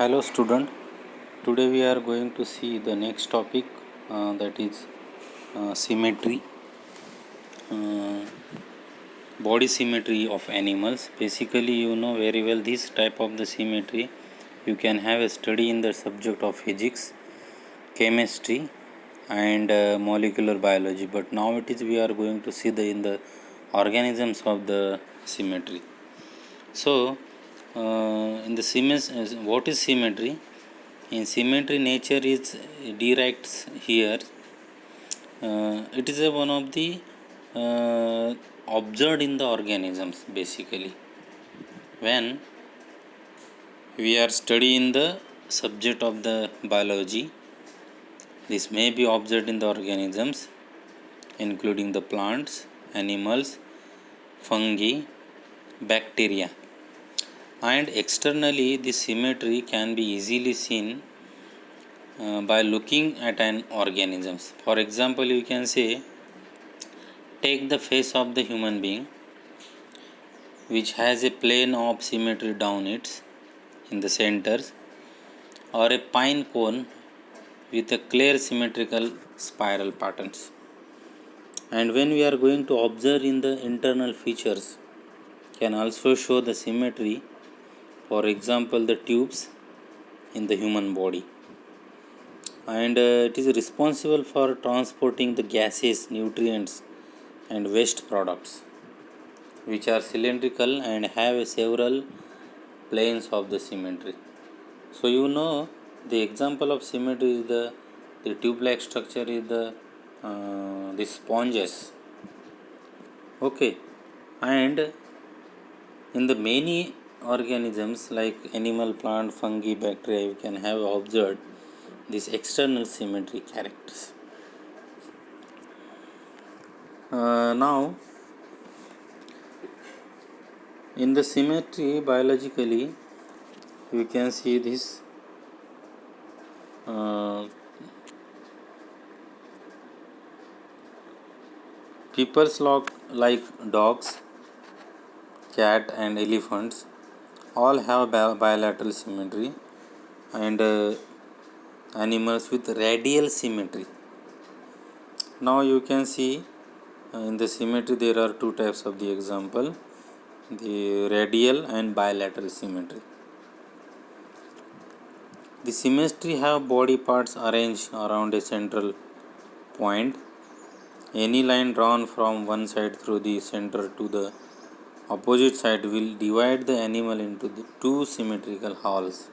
Hello student, today we are going to see the next topic, that is symmetry, uh, body symmetry of animals. Basically you know very well this type of the symmetry you can have a study in the subject of physics, chemistry and molecular biology, but now it is we are going to see the in the organisms of the symmetry. So in the what is symmetry? In symmetry, nature is directs here. It is one of the observed in the organisms. Basically, when we are studying the subject of the biology, this may be observed in the organisms, including the plants, animals, fungi, bacteria, and externally, this symmetry can be easily seen by looking at an organisms. For example, you can say take the face of the human being, which has a plane of symmetry down its in the centers, or a pine cone with a clear symmetrical spiral patterns. And when we are going to observe in the internal features, can also show the symmetry. For example, the tubes in the human body, and it is responsible for transporting the gases, nutrients, and waste products, which are cylindrical and have several planes of the symmetry. So you know the example of symmetry is the tube-like structure is the sponges. Okay, and in the many organisms like animal, plant, fungi, bacteria, you can have observed these external symmetry characters. Now, in the symmetry biologically, you can see this people's like dogs, cat, and elephants all have bilateral symmetry, and animals with radial symmetry. Now you can see in the symmetry there are two types of the example, the radial and bilateral symmetry. The symmetry have body parts arranged around a central point. Any line drawn from one side through the center to the opposite side will divide the animal into the two symmetrical halves.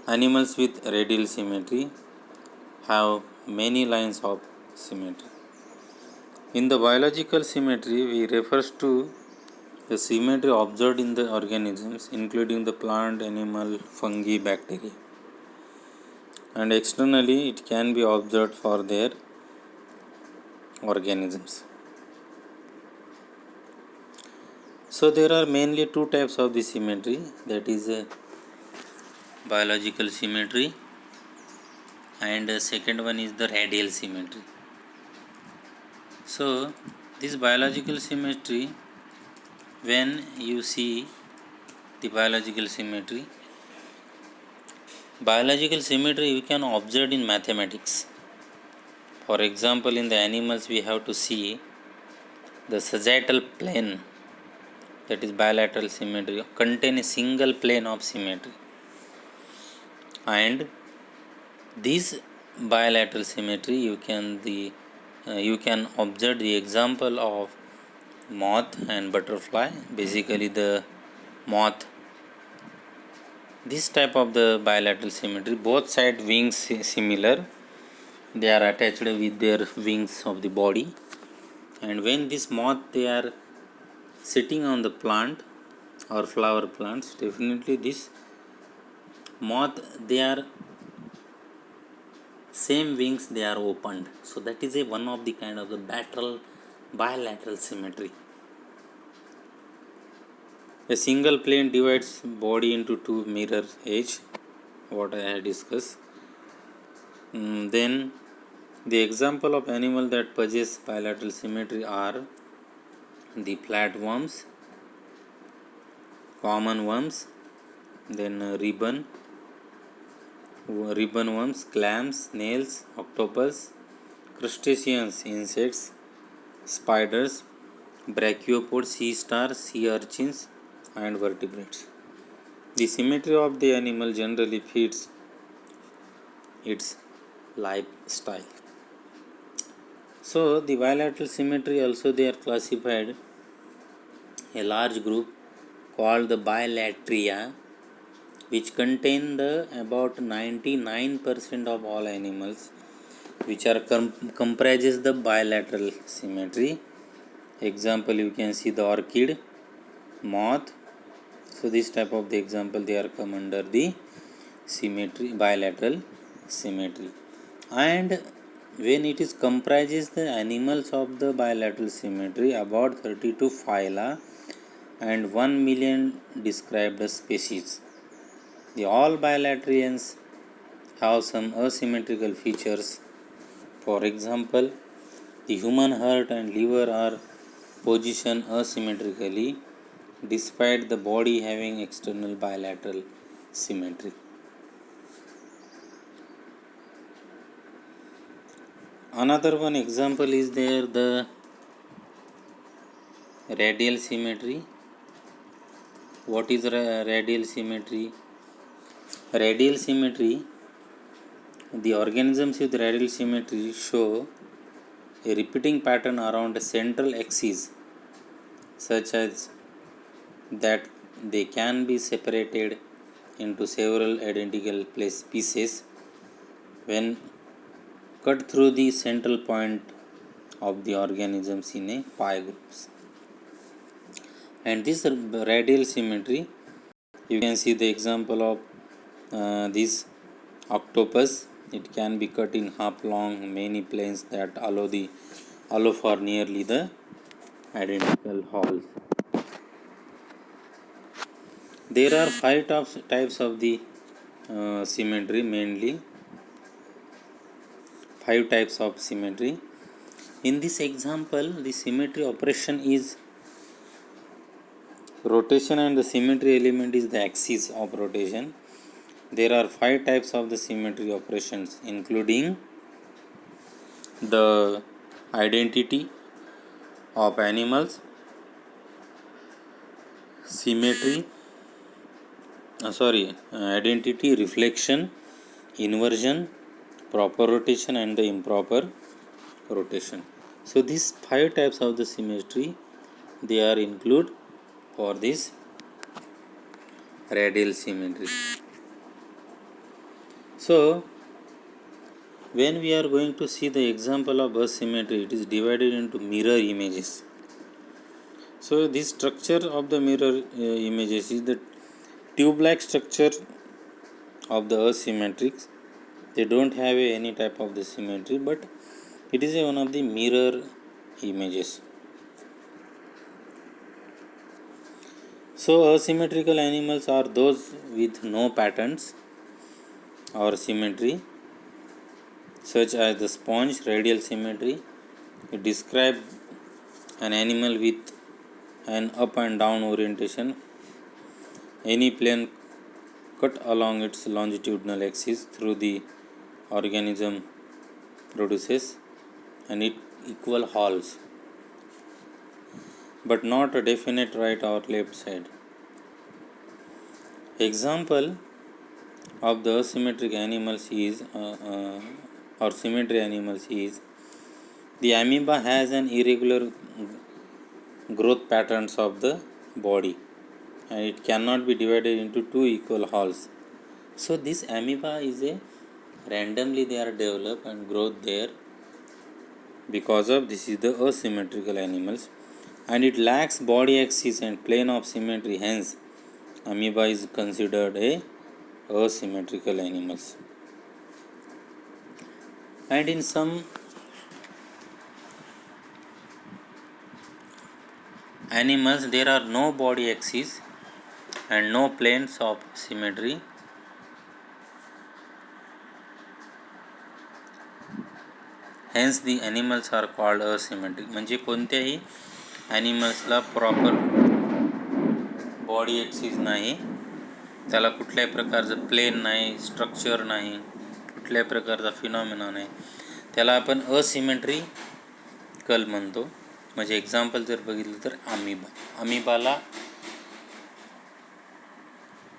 Animals with radial symmetry have many lines of symmetry. In the biological symmetry, we refers to the symmetry observed in the organisms, including the plant, animal, fungi, bacteria. And externally, it can be observed for their organisms. So there are mainly two types of the symmetry, that is biological symmetry, and second one is the radial symmetry. So this biological symmetry, when you see the biological symmetry you can observe in mathematics. For example, in the animals we have to see the sagittal plane, that is bilateral symmetry, contain a single plane of symmetry, and this bilateral symmetry you can observe the example of moth and butterfly. Basically the moth, this type of the bilateral symmetry, both side wings similar, they are attached with their wings of the body, and when this moth they are sitting on the plant or flower plants, definitely this moth they are same wings they are opened, so that is a one of the kind of the bilateral symmetry. A single plane divides body into two mirror edge, what I have discussed. Then the example of animal that possess bilateral symmetry are the flatworms, common worms, then ribbon worms, clams, snails, octopus, crustaceans, insects, spiders, brachiopods, sea stars, sea urchins, and vertebrates. The symmetry of the animal generally fits its lifestyle. So the bilateral symmetry also they are classified a large group called the Bilateria, which contain the about 99% of all animals which are comprises the bilateral symmetry. Example, you can see the orchid, moth. So this type of the example they are come under the symmetry, bilateral symmetry. And when it is comprises the animals of the bilateral symmetry, about 32 phyla and 1 million described species. The all bilaterians have some asymmetrical features. For example, the human heart and liver are positioned asymmetrically despite the body having external bilateral symmetry. Another one example is there the radial symmetry. What is radial symmetry? Radial symmetry, the organisms with radial symmetry show a repeating pattern around a central axis, such as that they can be separated into several identical pieces when cut through the central point of the organisms in a pie groups. And this radial symmetry, you can see the example of this octopus. It can be cut in half along many planes that allow for nearly the identical holes. There are five types of the symmetry, mainly 5 types of symmetry. In this example, the symmetry operation is rotation and the symmetry element is the axis of rotation. There are 5 types of the symmetry operations, including the identity of animals, symmetry, identity, reflection, inversion, proper rotation, and the improper rotation. So these 5 types of the symmetry they are include for this radial symmetry. So when we are going to see the example of asymmetry, it is divided into mirror images. So this structure of the mirror images is the tube-like structure of the asymmetrics. They don't have any type of the symmetry, but it is one of the mirror images. So asymmetrical animals are those with no patterns or symmetry, such as the sponge radial symmetry. It describes an animal with an up and down orientation. Any plane cut along its longitudinal axis through the organism produces an equal holes, but not a definite right or left side. Example of the asymmetric animals is or symmetry animals is the amoeba has an irregular growth patterns of the body and it cannot be divided into 2 equal halves. So this amoeba is a randomly they are developed and growth there because of this is the asymmetrical animals, and it lacks body axis and plane of symmetry, hence amoeba is considered a asymmetrical animals. And in some animals there are no body axis and no planes of symmetry, hence the animals are called asymmetric. म्हणजे कोणत्याही ॲनिमल्सला proper body axis नाही त्याला कुठल्याही प्रकारचं plane नाही, structure नाही, कुठल्याही प्रकारचा फिनॉमिना नाही, त्याला आपण असिमेट्रिकल म्हणतो. म्हणजे एक्झाम्पल जर बघितलं तर अमिबाला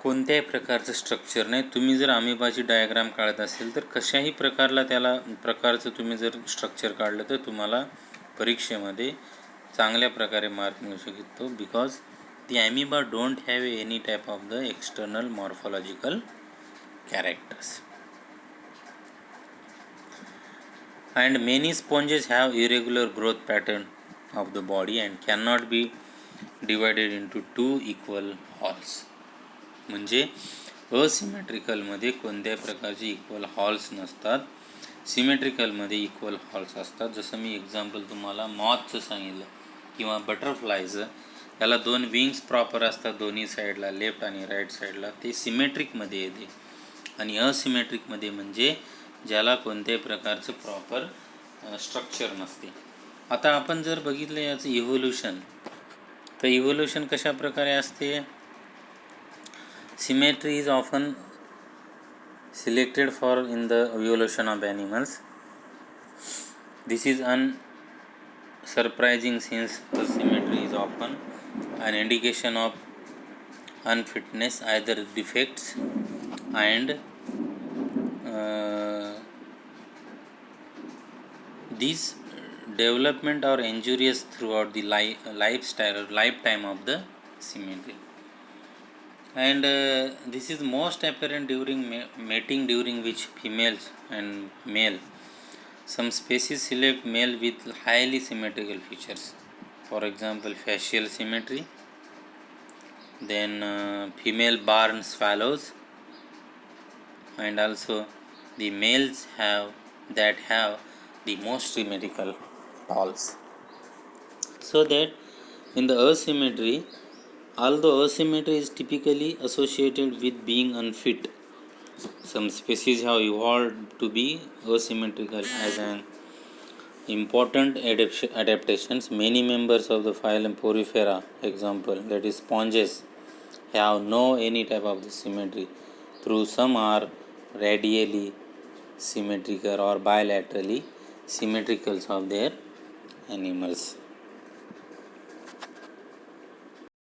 कोणत्याही प्रकारचं स्ट्रक्चर नाही. तुम्ही जर अमिबाची डायग्राम काढत असेल तर कशाही प्रकारचं तुम्ही जर स्ट्रक्चर काढलं तर तुम्हाला परीक्षेमध्ये चांगल्या प्रकारे मार्क मिळू शकतो. Because the amoeba don't have any type of the external morphological characters. And many sponges have irregular growth pattern of the body and cannot be divided into two equal halls. म्हणजे असिमेट्रिकलमध्ये कोणत्याही प्रकारचे equal halls नसतात, सिमेट्रिकलमध्ये equal halls असतात. जसं मी example तुम्हाला मॉथचं सांगितलं किंवा बटरफ्लायचं, त्याला 2 विंग्स प्रॉपर असतात दोन्ही साईडला, लेफ्ट आणि राईट साईडला, ते सिमेट्रिकमध्ये येते. आणि असिमेट्रिकमध्ये म्हणजे ज्याला कोणत्याही प्रकारचं प्रॉपर स्ट्रक्चर नसते. आता आपण जर बघितलं याचं इव्होल्युशन, तर इव्होल्युशन कशा प्रकारे असते. Symmetry is often selected for in the evolution of animals. This is unsurprising since the symmetry is often an indication of unfitness, either defects and these development are injurious throughout the lifetime of the symmetry. And this is most apparent during mating, during which females and male, some species select male with highly symmetrical features. For example, facial symmetry, then female barn swallows, and also the males have the most symmetrical halls. So that in the asymmetry, although asymmetry is typically associated with being unfit, some species have evolved to be asymmetrical as an important adaptations. Many members of the phylum Porifera, example, that is sponges, have no any type of the symmetry, through some are radially symmetrical or bilaterally symmetrical of their animals.